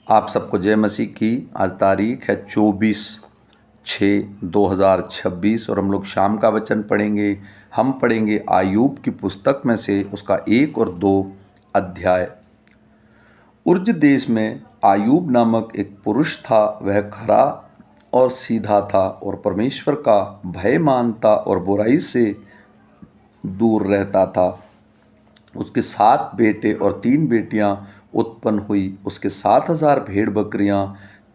आप सबको जय मसीह की। आज तारीख है 24/6/2026 और हम लोग शाम का वचन पढ़ेंगे। हम पढ़ेंगे आयूब की पुस्तक में से उसका 1 और 2 अध्याय। उर्ज देश में आयूब नामक एक पुरुष था। वह खरा और सीधा था और परमेश्वर का भय मानता और बुराई से दूर रहता था। उसके 7 बेटे और 3 बेटियां उत्पन्न हुई। उसके 7,000 भेड़ बकरियां,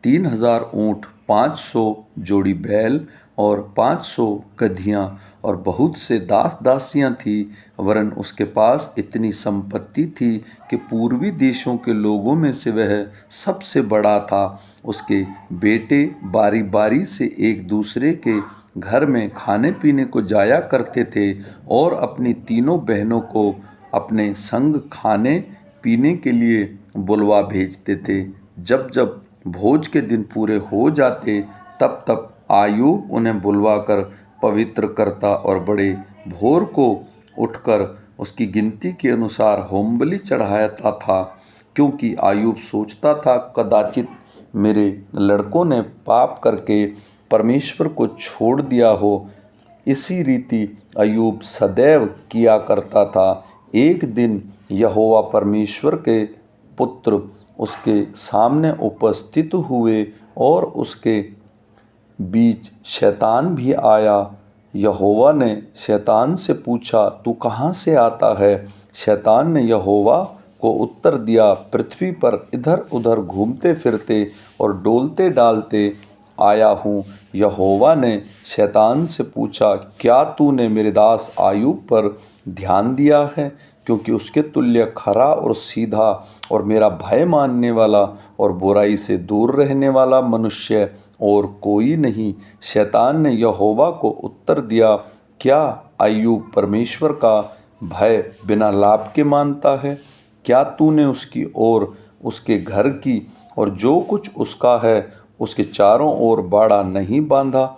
3,000 ऊँट, 500 जोड़ी बैल और 500 गधियां और बहुत से दास दासियां थी। वरन उसके पास इतनी संपत्ति थी कि पूर्वी देशों के लोगों में से वह सबसे बड़ा था। उसके बेटे बारी बारी से एक दूसरे के घर में खाने पीने को जाया करते थे और अपनी तीनों बहनों को अपने संग खाने पीने के लिए बुलवा भेजते थे। जब जब भोज के दिन पूरे हो जाते तब तब आयूब उन्हें बुलवाकर पवित्र करता और बड़े भोर को उठकर उसकी गिनती के अनुसार होमबलि चढ़ाता था, क्योंकि आयूब सोचता था कदाचित मेरे लड़कों ने पाप करके परमेश्वर को छोड़ दिया हो। इसी रीति अय्यूब सदैव किया करता था। एक दिन यहोवा परमेश्वर के पुत्र उसके सामने उपस्थित हुए और उसके बीच शैतान भी आया। यहोवा ने शैतान से पूछा, तू कहाँ से आता है? शैतान ने यहोवा को उत्तर दिया, पृथ्वी पर इधर उधर घूमते फिरते और डोलते डालते आया हूँ। यहोवा ने शैतान से पूछा, क्या तूने मेरे दास आयूब पर ध्यान दिया है? क्योंकि उसके तुल्य खरा और सीधा और मेरा भय मानने वाला और बुराई से दूर रहने वाला मनुष्य और कोई नहीं। शैतान ने यहोवा को उत्तर दिया, क्या अय्यूब परमेश्वर का भय बिना लाभ के मानता है? क्या तूने उसकी और उसके घर की और जो कुछ उसका है उसके चारों ओर बाड़ा नहीं बांधा?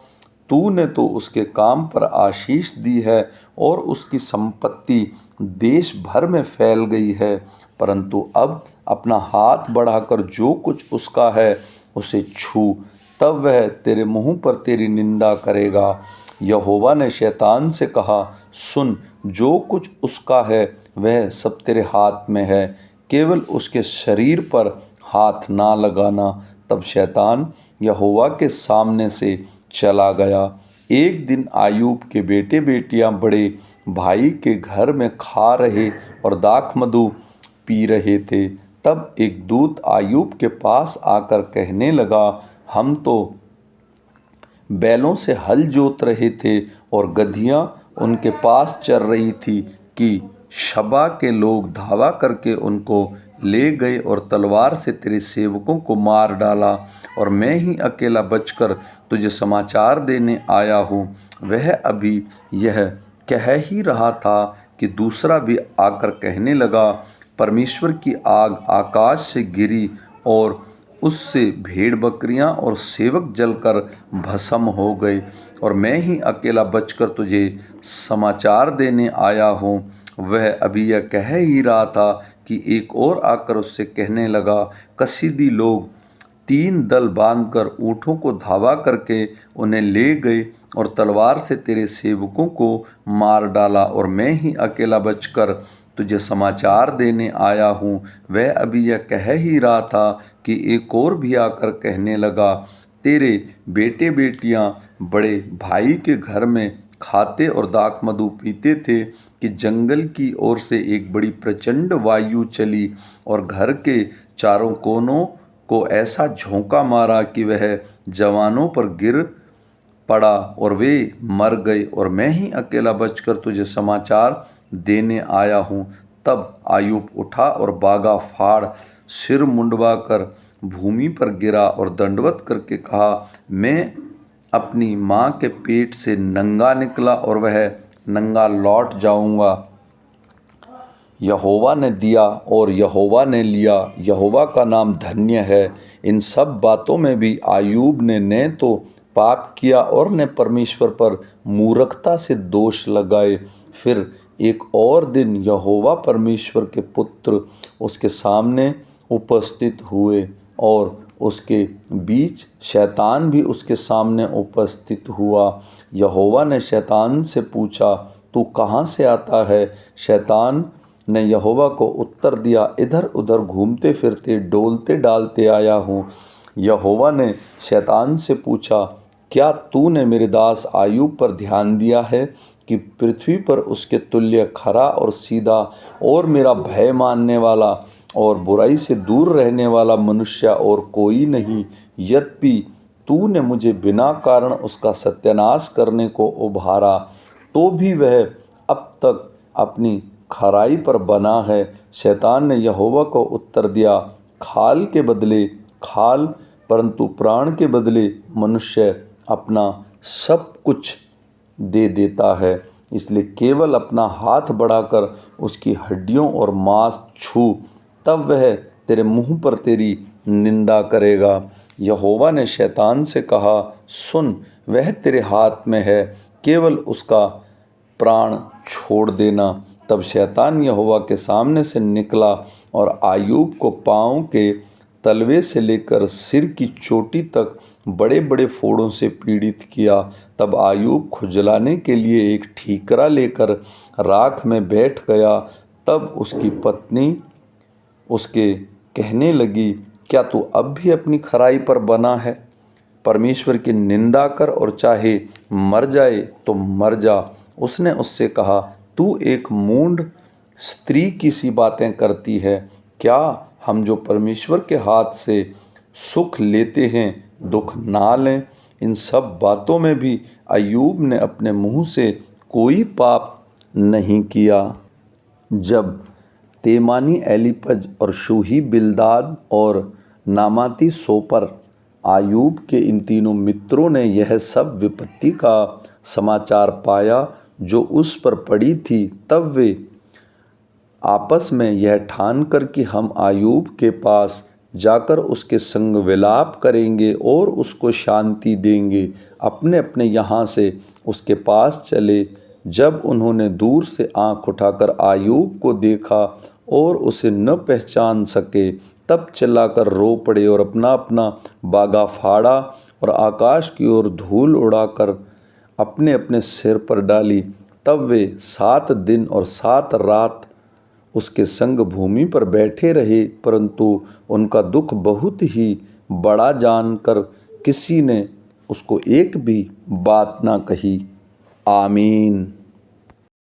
तूने तो उसके काम पर आशीष दी है और उसकी संपत्ति देश भर में फैल गई है। परंतु अब अपना हाथ बढ़ाकर जो कुछ उसका है उसे छू, तब वह तेरे मुंह पर तेरी निंदा करेगा। यहोवा ने शैतान से कहा, सुन, जो कुछ उसका है वह सब तेरे हाथ में है, केवल उसके शरीर पर हाथ ना लगाना। तब शैतान यहोवा के सामने से चला गया। एक दिन आयूब के बेटे बेटियां बड़े भाई के घर में खा रहे और दाख मधु पी रहे थे। तब एक दूत आयूब के पास आकर कहने लगा, हम तो बैलों से हल जोत रहे थे और गधियां उनके पास चर रही थी कि शबा के लोग धावा करके उनको ले गए और तलवार से तेरे सेवकों को मार डाला, और मैं ही अकेला बचकर तुझे समाचार देने आया हूँ। वह अभी यह कह ही रहा था कि दूसरा भी आकर कहने लगा, परमेश्वर की आग आकाश से गिरी और उससे भेड़ बकरियां और सेवक जलकर भस्म हो गए, और मैं ही अकेला बचकर तुझे समाचार देने आया हूँ। वह अभी यह कह ही रहा था कि एक और आकर उससे कहने लगा, कसीदी लोग 3 दल बांधकर ऊँटों को धावा करके उन्हें ले गए और तलवार से तेरे सेवकों को मार डाला, और मैं ही अकेला बचकर तुझे समाचार देने आया हूँ। वह अभी यह कह ही रहा था कि एक और भी आकर कहने लगा, तेरे बेटे बेटियां बड़े भाई के घर में खाते और दाख मधु पीते थे कि जंगल की ओर से एक बड़ी प्रचंड वायु चली और घर के चारों कोनों को ऐसा झोंका मारा कि वह जवानों पर गिर पड़ा और वे मर गए, और मैं ही अकेला बचकर तुझे समाचार देने आया हूँ। तब आयूब उठा और बागा फाड़ सिर मुंडवा कर भूमि पर गिरा और दंडवत करके कहा, मैं अपनी माँ के पेट से नंगा निकला और वह नंगा लौट जाऊंगा। यहोवा ने दिया और यहोवा ने लिया, यहोवा का नाम धन्य है। इन सब बातों में भी आयूब ने न तो पाप किया और न परमेश्वर पर मूर्खता से दोष लगाए। फिर एक और दिन यहोवा परमेश्वर के पुत्र उसके सामने उपस्थित हुए और उसके बीच शैतान भी उसके सामने उपस्थित हुआ। यहोवा ने शैतान से पूछा, तू कहाँ से आता है? शैतान ने यहोवा को उत्तर दिया, इधर उधर घूमते फिरते डोलते डालते आया हूँ। यहोवा ने शैतान से पूछा, क्या तूने मेरे दास आयूब पर ध्यान दिया है कि पृथ्वी पर उसके तुल्य खरा और सीधा और मेरा भय मानने वाला और बुराई से दूर रहने वाला मनुष्य और कोई नहीं? यद्यपि तूने मुझे बिना कारण उसका सत्यानाश करने को उभारा, तो भी वह अब तक अपनी खराई पर बना है। शैतान ने यहोवा को उत्तर दिया, खाल के बदले खाल, परंतु प्राण के बदले मनुष्य अपना सब कुछ दे देता है। इसलिए केवल अपना हाथ बढ़ाकर उसकी हड्डियों और मांस छू, तब वह तेरे मुंह पर तेरी निंदा करेगा। यहोवा ने शैतान से कहा, सुन, वह तेरे हाथ में है, केवल उसका प्राण छोड़ देना। तब शैतान यहोवा के सामने से निकला और आयूब को पाँव के तलवे से लेकर सिर की चोटी तक बड़े बड़े फोड़ों से पीड़ित किया। तब आयूब खुजलाने के लिए एक ठीकरा लेकर राख में बैठ गया। तब उसकी पत्नी उसके कहने लगी, क्या तू अब भी अपनी खराई पर बना है? परमेश्वर की निंदा कर और चाहे मर जाए तो मर जा। उसने उससे कहा, तू एक मूढ़ स्त्री की सी बातें करती है। क्या हम जो परमेश्वर के हाथ से सुख लेते हैं दुख ना लें? इन सब बातों में भी अय्यूब ने अपने मुंह से कोई पाप नहीं किया। जब तेमानी एलीपज और शूही बिल्दाद और नामाती सोपर आयूब के इन तीनों मित्रों ने यह सब विपत्ति का समाचार पाया जो उस पर पड़ी थी, तब वे आपस में यह ठान कर कि हम आयूब के पास जाकर उसके संग विलाप करेंगे और उसको शांति देंगे, अपने अपने यहाँ से उसके पास चले। जब उन्होंने दूर से आँख उठाकर आयूब को देखा और उसे न पहचान सके, तब चिल्लाकर रो पड़े और अपना अपना बागा फाड़ा और आकाश की ओर धूल उड़ाकर अपने अपने सिर पर डाली। तब वे 7 दिन और 7 रात उसके संग भूमि पर बैठे रहे, परंतु उनका दुख बहुत ही बड़ा जानकर किसी ने उसको एक भी बात ना कही। आमीन।